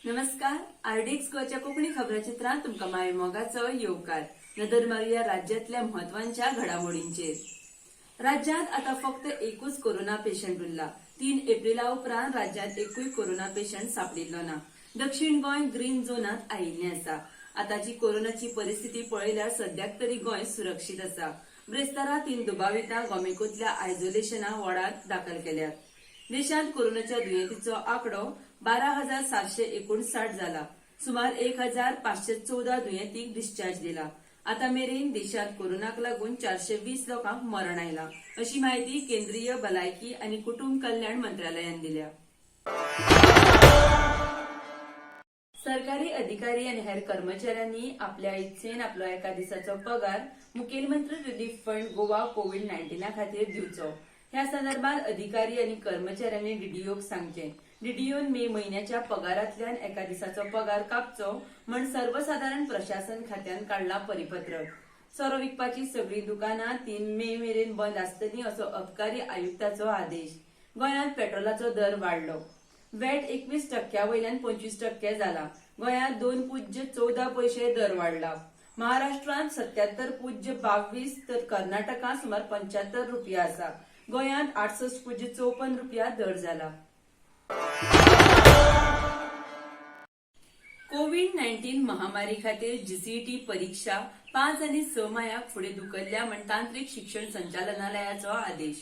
नमस्कार, आरडीएक्स गोच्या कोकणी खबराचित्रात तुमका माय मोगाचो येवकार. नदर मारूया राज्यातल्या महत्वाच्या घडामोडींचेर. राज्यात आता फक्त एकूच कोरोना पेशंट उरला. 3 एप्रिला उपरांत राज्यात एकूय कोरोना पेशंट सापडिल्लो ना. दक्षिण गोंय ग्रीन झोनात आयिल्लें आसा. आताची कोरोनाची परिस्थिती पळयल्यार सद्याक तरी गोंय सुरक्षीत आसा. ब्रेस्तारा 3 दुबावितां गोमेकोतल्या आयसोलेशना वॉर्डात दाखल केल्यात. देशांत कोरोनाच्या दुयेंतींचो आंकडो 12,759 जाला. सुमार 1,514 दुयेंतींक डिस्चार्ज दिला. आता मेरेन देशांत कोरोनाक लागून 420 लोकांक मरण आयला, अशी माहिती केंद्रीय भलायकी आनी कुटुंब कल्याण मंत्रालयान दिल्या. सरकारी अधिकारी आनी हेर कर्मचाऱ्यांनी आपल्या इच्छेन आपलो एका दिसाचो पगार मुखेलमंत्री रिलीफ फंड गोवा कोविड-19 खातीर दिवचो. ह्या संदर्भात अधिकारी आनी कर्मचाऱ्यांनी डीडीओक सांगचे. डीडीओन मे म्हयन्याच्या पगारांतल्यान एका दिसाचो पगार कापचो म्हण सर्वसाधारण प्रशासन खात्यान काढला परिपत्रक. सोरो विकपाची सगळी दुकानां 3 मे मेरेन बंद आसतली असो अबकारी आयुक्ताचो आदेश. गोंयांत पेट्रोलाचो दर वाडलो. वॅट 21% वयल्यान 25% जाला. गोंयांत 2.14 दर वाडला. महाराष्ट्रांत 77.22 तर कर्नाटकांत सुमार 75 रुपया आसा. गोंयांत 68.54 रुपया दर जाला. कोविड-19 महामारी खातीर जीसीईटी परीक्षा 5 आनी 6 मायाक फुडें धुकल्ल्या म्हण तांत्रीक शिक्षण संचालनालयाचो आदेश.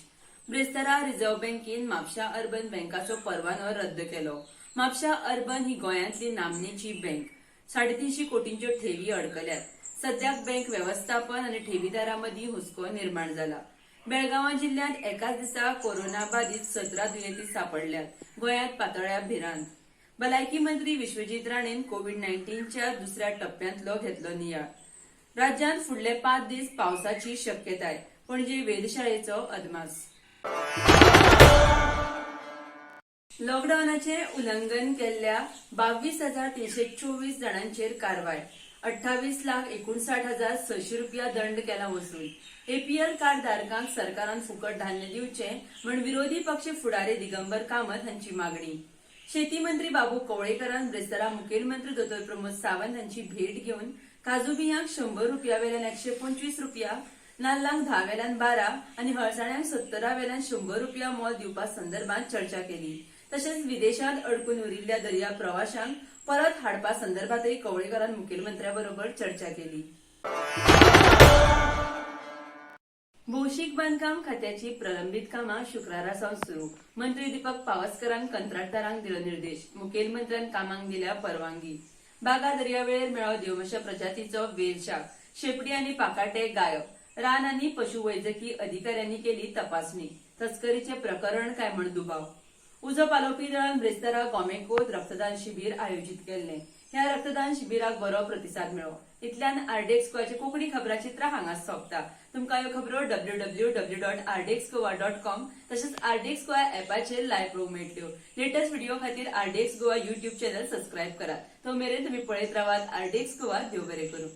ब्रेस्तारा रिझर्व्ह बँकेन म्हापशा अर्बन बँकाचो परवानो रद्द केलो. म्हापशा अर्बन ही गोंयांतली नामनेची बँक. 350 कोटींच्यो ठेवी अडकल्यात. सद्याक बँक वेवस्थापन आनी ठेवीदारां मदीं हुस्को निर्माण जाला. बेळगांव जिल्ह्यात एकाच दिसा कोरोना बाधित 17 दुयेंती सापडल्यात. गोंयांत पातळ्या भिरांत. भलायकी मंत्री विश्वजीत राणेन कोविड-19च्या दुसऱ्या टप्प्यांतलो घेतलो नियाळ. राज्यांत फुडले 5 दीस पावसाची शक्यताय. पणजे वेधशाळेचो अदमास. लॉकडाऊनाचे उल्लंघन केल्ल्या 22,324 जाणांचेर कारवाय. 28,59,600 रुपया दंड केला वसूल. एपीएल कार्ड धारकांक सरकारान फुकट धान्य दिवचे म्हण विरोधी पक्ष फुडारी दिगंबर कामत हांची मागणी. शेती मंत्री बाबू कवळेकरान ब्रेस्तारा मुखेलमंत्री दोतोर प्रमोद सावंत हांची भेट घेवन काजू बियांक 100 रुपया वेल्यान 125 रुपया, नाल्लांक 10 वेल्यान 12 आनी हळसाण्यांक 70 वेल्यान 100 रुपया मोल दिवपा संदर्भात चर्चा केली. तशेंच विदेशांत अडकून उरिल्ल्या दर्या प्रवाशांक परत हाडपा संदर्भातय कवळेकरान मुखेलमंत्र्यांबरोबर चर्चा केली. भौशीक बांदकाम खात्याची प्रलंबित कामां शुक्रारासावन सुरू. मंत्री दीपक पावसकरांक कंत्राटदारांक दिलो निर्देश. मुखेलमंत्र्यान कामांक दिल्या परवानगी. बागा दर्यावेळेर मेळ्ळो देवमशा प्रजातीचो वेल शाक. शेपडी आनी पाकाटे गायब. रान आनी पशुवैजकी अधिकाऱ्यांनी केली तपासणी. तस्करीचे प्रकरण काय म्हण दुबाव. उजो पालोवपी दळान ब्रेस्तारा गोमेकोत रक्तदान शिबीर आयोजित केल्ले. ह्या रक्तदान शिबिराक बरो प्रतिसाद मेळ्ळो. इतल्यान आरडीएक्स गोवाचे कोंकणी खबराचित्रां हांगाच सोंपता. तुमकां ह्यो खबरो www.rdxgoa.com तशेंच आरडीएक्स गोवा ऍपाचेर लायव्ह पळोवंक मेळटल्यो. लेटेस्ट व्हिडिओ खातीर RDX Goa YouTube channel subscribe करात. तो मेरेन तुमी पळयत रावात आरडीएक्स गोवा. देव बरें करूं.